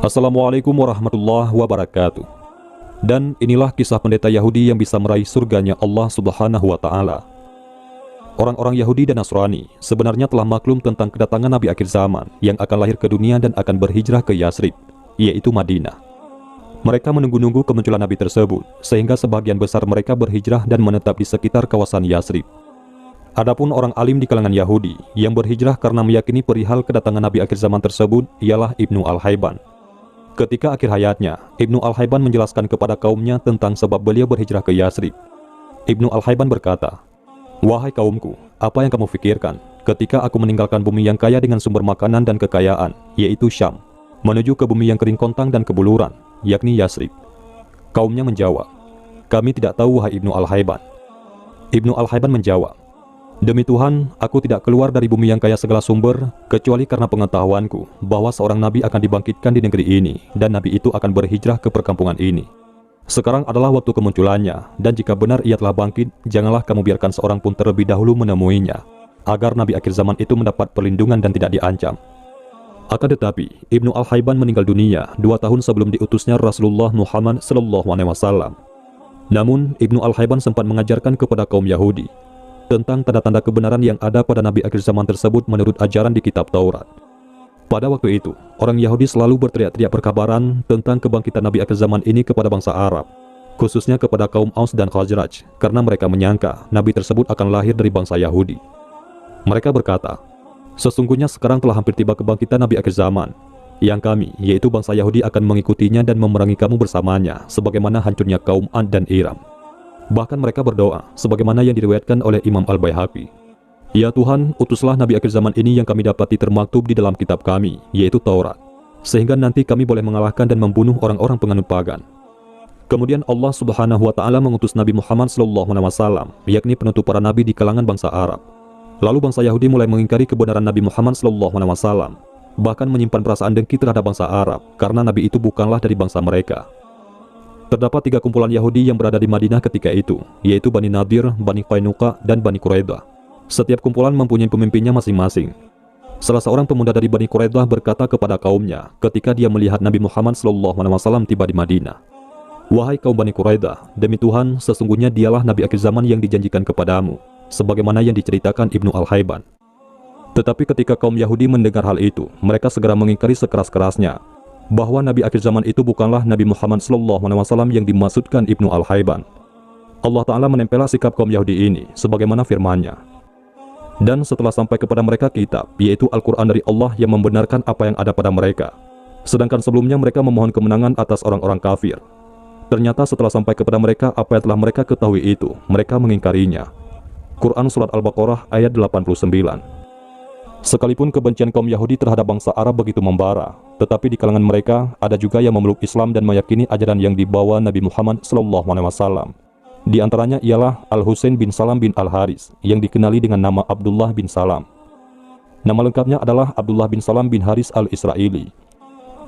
Assalamualaikum warahmatullahi wabarakatuh. Dan inilah kisah pendeta Yahudi yang bisa meraih surganya Allah Subhanahu wa Ta'ala. Orang-orang Yahudi dan Nasrani sebenarnya telah maklum tentang kedatangan Nabi akhir zaman yang akan lahir ke dunia dan akan berhijrah ke Yasrib, yaitu Madinah. Mereka menunggu-nunggu kemunculan Nabi tersebut, sehingga sebagian besar mereka berhijrah dan menetap di sekitar kawasan Yasrib. Adapun orang alim di kalangan Yahudi yang berhijrah karena meyakini perihal kedatangan Nabi akhir zaman tersebut ialah Ibnu Al-Hayban. Ketika akhir hayatnya, Ibnu Al-Hayban menjelaskan kepada kaumnya tentang sebab beliau berhijrah ke Yasrib. Ibnu Al-Hayban berkata, "Wahai kaumku, apa yang kamu fikirkan ketika aku meninggalkan bumi yang kaya dengan sumber makanan dan kekayaan, yaitu Syam, menuju ke bumi yang kering kontang dan kebuluran, yakni Yasrib?" Kaumnya menjawab, "Kami tidak tahu, wahai Ibnu Al-Hayban." Ibnu Al-Hayban menjawab, "Demi Tuhan, aku tidak keluar dari bumi yang kaya segala sumber, kecuali karena pengetahuanku bahwa seorang nabi akan dibangkitkan di negeri ini, dan nabi itu akan berhijrah ke perkampungan ini. Sekarang adalah waktu kemunculannya, dan jika benar ia telah bangkit, janganlah kamu biarkan seorang pun terlebih dahulu menemuinya, agar nabi akhir zaman itu mendapat perlindungan dan tidak diancam." Akan tetapi, Ibnu Al-Hayban meninggal dunia 2 tahun sebelum diutusnya Rasulullah Muhammad SAW. Namun, Ibnu Al-Hayban sempat mengajarkan kepada kaum Yahudi tentang tanda-tanda kebenaran yang ada pada Nabi akhir zaman tersebut menurut ajaran di kitab Taurat. Pada waktu itu, orang Yahudi selalu berteriak-teriak perkabaran tentang kebangkitan Nabi akhir zaman ini kepada bangsa Arab, khususnya kepada kaum Aus dan Khazraj, karena mereka menyangka Nabi tersebut akan lahir dari bangsa Yahudi. Mereka berkata, "Sesungguhnya sekarang telah hampir tiba kebangkitan Nabi akhir zaman, yang kami, yaitu bangsa Yahudi, akan mengikutinya dan memerangi kamu bersamanya, sebagaimana hancurnya kaum Ad dan Iram." Bahkan mereka berdoa, sebagaimana yang diriwayatkan oleh Imam Al-Baihaqi, "Ya Tuhan, utuslah Nabi akhir zaman ini yang kami dapati termaktub di dalam kitab kami, yaitu Taurat, sehingga nanti kami boleh mengalahkan dan membunuh orang-orang penganut pagan." Kemudian Allah Subhanahu wa Ta'ala mengutus Nabi Muhammad SAW, yakni penutup para nabi di kalangan bangsa Arab. Lalu bangsa Yahudi mulai mengingkari kebenaran Nabi Muhammad SAW, bahkan menyimpan perasaan dengki terhadap bangsa Arab, karena Nabi itu bukanlah dari bangsa mereka. Terdapat 3 kumpulan Yahudi yang berada di Madinah ketika itu, yaitu Bani Nadir, Bani Qainuqa, dan Bani Quraidah. Setiap kumpulan mempunyai pemimpinnya masing-masing. Salah seorang pemuda dari Bani Quraidah berkata kepada kaumnya ketika dia melihat Nabi Muhammad SAW tiba di Madinah, "Wahai kaum Bani Quraidah, demi Tuhan, sesungguhnya dialah Nabi akhir zaman yang dijanjikan kepadamu, sebagaimana yang diceritakan Ibnu Al-Hayban." Tetapi ketika kaum Yahudi mendengar hal itu, mereka segera mengingkari sekeras-kerasnya bahwa Nabi akhir zaman itu bukanlah Nabi Muhammad SAW yang dimaksudkan Ibnu Al-Hayban. Allah Ta'ala menempelkan sikap kaum Yahudi ini sebagaimana firman-Nya, "Dan setelah sampai kepada mereka kitab, yaitu Al-Quran dari Allah yang membenarkan apa yang ada pada mereka. Sedangkan sebelumnya mereka memohon kemenangan atas orang-orang kafir. Ternyata setelah sampai kepada mereka apa yang telah mereka ketahui itu, mereka mengingkarinya." Quran Surat Al-Baqarah ayat 89. Sekalipun kebencian kaum Yahudi terhadap bangsa Arab begitu membara, tetapi di kalangan mereka ada juga yang memeluk Islam dan meyakini ajaran yang dibawa Nabi Muhammad SAW. Di antaranya ialah Al-Husain bin Salam bin Al-Haris, yang dikenali dengan nama Abdullah bin Salam. Nama lengkapnya adalah Abdullah bin Salam bin Haris Al-Israili.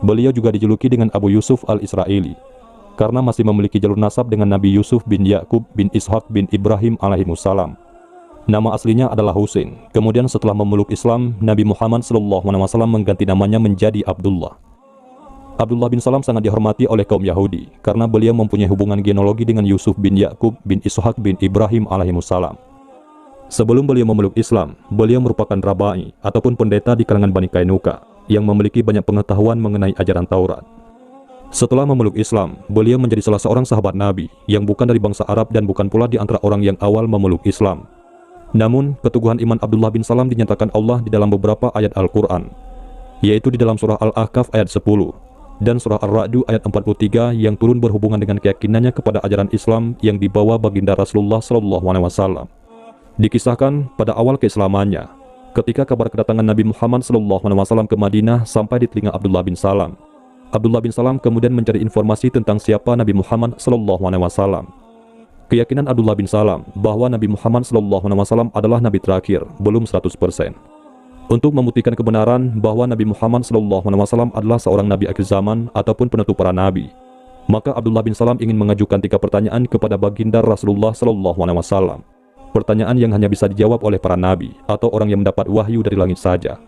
Beliau juga dijuluki dengan Abu Yusuf Al-Israili, karena masih memiliki jalur nasab dengan Nabi Yusuf bin Yakub bin Ishaq bin Ibrahim alaihimussalam. Nama aslinya adalah Husain. Kemudian setelah memeluk Islam, Nabi Muhammad SAW mengganti namanya menjadi Abdullah. Abdullah bin Salam sangat dihormati oleh kaum Yahudi, karena beliau mempunyai hubungan genealogi dengan Yusuf bin Yakub bin Ishaq bin Ibrahim alaihimussalam. Sebelum beliau memeluk Islam, beliau merupakan rabai ataupun pendeta di kalangan Bani Qainuqa, yang memiliki banyak pengetahuan mengenai ajaran Taurat. Setelah memeluk Islam, beliau menjadi salah seorang sahabat Nabi, yang bukan dari bangsa Arab dan bukan pula di antara orang yang awal memeluk Islam. Namun, keteguhan iman Abdullah bin Salam dinyatakan Allah di dalam beberapa ayat Al-Quran, yaitu di dalam surah Al-Ahqaf ayat 10 dan surah Ar-Ra'du ayat 43 yang turun berhubungan dengan keyakinannya kepada ajaran Islam yang dibawa baginda Rasulullah SAW. Dikisahkan pada awal keislamannya, ketika kabar kedatangan Nabi Muhammad SAW ke Madinah sampai di telinga Abdullah bin Salam. Abdullah bin Salam kemudian mencari informasi tentang siapa Nabi Muhammad SAW. Keyakinan Abdullah bin Salam bahwa Nabi Muhammad SAW adalah Nabi terakhir belum 100%. Untuk membuktikan kebenaran bahwa Nabi Muhammad SAW adalah seorang Nabi akhir zaman ataupun penutup para Nabi, maka Abdullah bin Salam ingin mengajukan 3 pertanyaan kepada baginda Rasulullah SAW. Pertanyaan yang hanya bisa dijawab oleh para Nabi atau orang yang mendapat wahyu dari langit saja.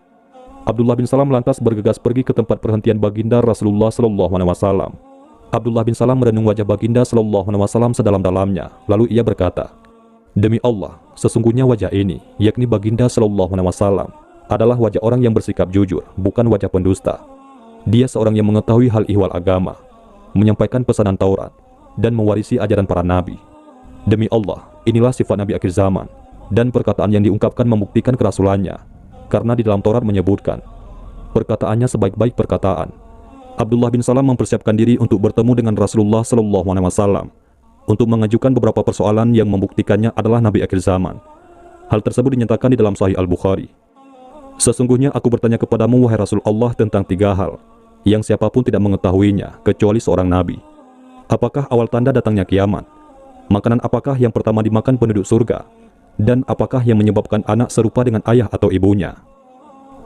Abdullah bin Salam lantas bergegas pergi ke tempat perhentian baginda Rasulullah SAW. Abdullah bin Salam merenung wajah baginda SAW sedalam-dalamnya, lalu ia berkata, "Demi Allah, sesungguhnya wajah ini, yakni baginda SAW, adalah wajah orang yang bersikap jujur, bukan wajah pendusta. Dia seorang yang mengetahui hal ihwal agama, menyampaikan pesanan Taurat, dan mewarisi ajaran para nabi. Demi Allah, inilah sifat Nabi akhir zaman, dan perkataan yang diungkapkan membuktikan kerasulannya, karena di dalam Taurat menyebutkan, perkataannya sebaik-baik perkataan." Abdullah bin Salam mempersiapkan diri untuk bertemu dengan Rasulullah SAW untuk mengajukan beberapa persoalan yang membuktikannya adalah Nabi akhir zaman. Hal tersebut dinyatakan di dalam Sahih Al-Bukhari. "Sesungguhnya aku bertanya kepadamu, wahai Rasul Allah, tentang 3 hal, yang siapapun tidak mengetahuinya, kecuali seorang Nabi. Apakah awal tanda datangnya kiamat? Makanan apakah yang pertama dimakan penduduk surga? Dan apakah yang menyebabkan anak serupa dengan ayah atau ibunya?"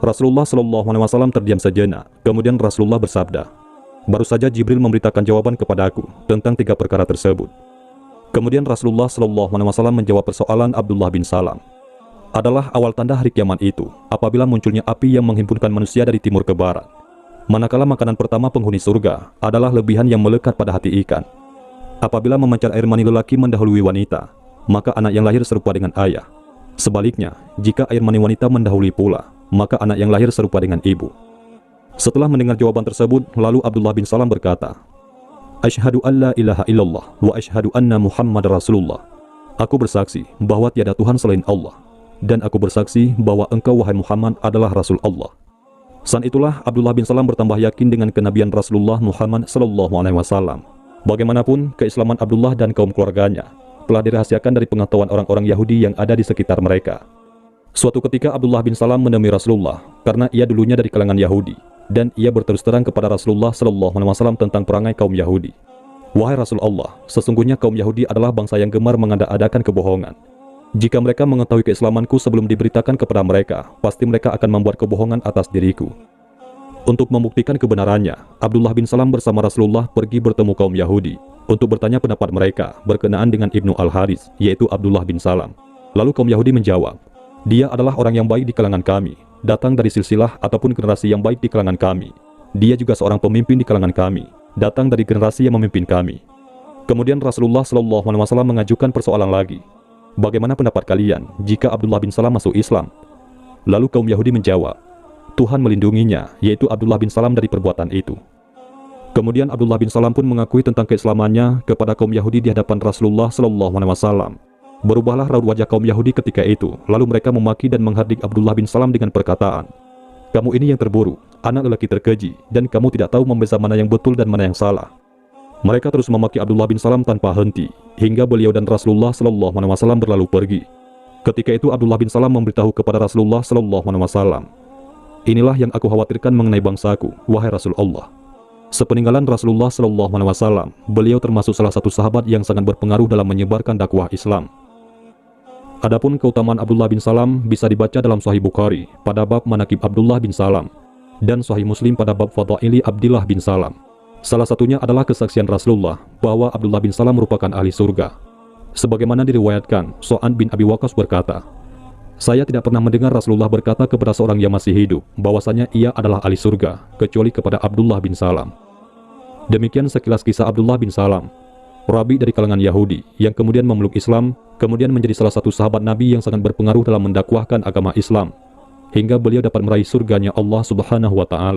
Rasulullah SAW terdiam sejenak, kemudian Rasulullah bersabda, "Baru saja Jibril memberitakan jawaban kepadaku tentang 3 perkara tersebut." Kemudian Rasulullah SAW menjawab persoalan Abdullah bin Salam. "Adalah awal tanda hari kiamat itu, apabila munculnya api yang menghimpunkan manusia dari timur ke barat. Manakala makanan pertama penghuni surga adalah lebihan yang melekat pada hati ikan. Apabila memancar air mani lelaki mendahului wanita, maka anak yang lahir serupa dengan ayah. Sebaliknya, jika air mani wanita mendahului pula, maka anak yang lahir serupa dengan ibu." Setelah mendengar jawaban tersebut, lalu Abdullah bin Salam berkata, "Asyhadu an la ilaha illallah wa asyhadu anna Muhammad Rasulullah." Aku bersaksi bahwa tiada Tuhan selain Allah, dan aku bersaksi bahwa engkau, wahai Muhammad, adalah Rasul Allah. Saat itulah Abdullah bin Salam bertambah yakin dengan kenabian Rasulullah Muhammad SAW. Bagaimanapun, keislaman Abdullah dan kaum keluarganya telah dirahasiakan dari pengetahuan orang-orang Yahudi yang ada di sekitar mereka. Suatu ketika Abdullah bin Salam menemui Rasulullah karena ia dulunya dari kalangan Yahudi, dan ia berterus terang kepada Rasulullah SAW tentang perangai kaum Yahudi. "Wahai Rasul Allah, sesungguhnya kaum Yahudi adalah bangsa yang gemar mengada-adakan kebohongan. Jika mereka mengetahui keislamanku sebelum diberitakan kepada mereka, pasti mereka akan membuat kebohongan atas diriku." Untuk membuktikan kebenarannya, Abdullah bin Salam bersama Rasulullah pergi bertemu kaum Yahudi untuk bertanya pendapat mereka berkenaan dengan Ibnu Al-Haris, yaitu Abdullah bin Salam. Lalu kaum Yahudi menjawab, "Dia adalah orang yang baik di kalangan kami, datang dari silsilah ataupun generasi yang baik di kalangan kami. Dia juga seorang pemimpin di kalangan kami, datang dari generasi yang memimpin kami." Kemudian Rasulullah SAW mengajukan persoalan lagi, "Bagaimana pendapat kalian jika Abdullah bin Salam masuk Islam?" Lalu kaum Yahudi menjawab, "Tuhan melindunginya, yaitu Abdullah bin Salam, dari perbuatan itu." Kemudian Abdullah bin Salam pun mengakui tentang keislamannya kepada kaum Yahudi di hadapan Rasulullah SAW. Berubahlah raut wajah kaum Yahudi ketika itu, lalu mereka memaki dan menghardik Abdullah bin Salam dengan perkataan, "Kamu ini yang terburuk, anak lelaki terkeji, dan kamu tidak tahu membeza mana yang betul dan mana yang salah." Mereka terus memaki Abdullah bin Salam tanpa henti, hingga beliau dan Rasulullah SAW berlalu pergi. Ketika itu Abdullah bin Salam memberitahu kepada Rasulullah SAW, "Inilah yang aku khawatirkan mengenai bangsaku, wahai Rasul Allah." Sepeninggalan Rasulullah SAW, beliau termasuk salah satu sahabat yang sangat berpengaruh dalam menyebarkan dakwah Islam. Adapun keutamaan Abdullah bin Salam bisa dibaca dalam Sahih Bukhari pada bab Manaqib Abdullah bin Salam dan Sahih Muslim pada bab Fadaili Abdillah bin Salam. Salah satunya adalah kesaksian Rasulullah bahwa Abdullah bin Salam merupakan ahli surga. Sebagaimana diriwayatkan, Sa'ad bin Abi Waqqas berkata, "Saya tidak pernah mendengar Rasulullah berkata kepada seorang yang masih hidup bahwasanya ia adalah ahli surga, kecuali kepada Abdullah bin Salam." Demikian sekilas kisah Abdullah bin Salam, rabi dari kalangan Yahudi yang kemudian memeluk Islam, kemudian menjadi salah satu sahabat Nabi yang sangat berpengaruh dalam mendakwahkan agama Islam, hingga beliau dapat meraih surganya Allah Subhanahu wa Ta'ala.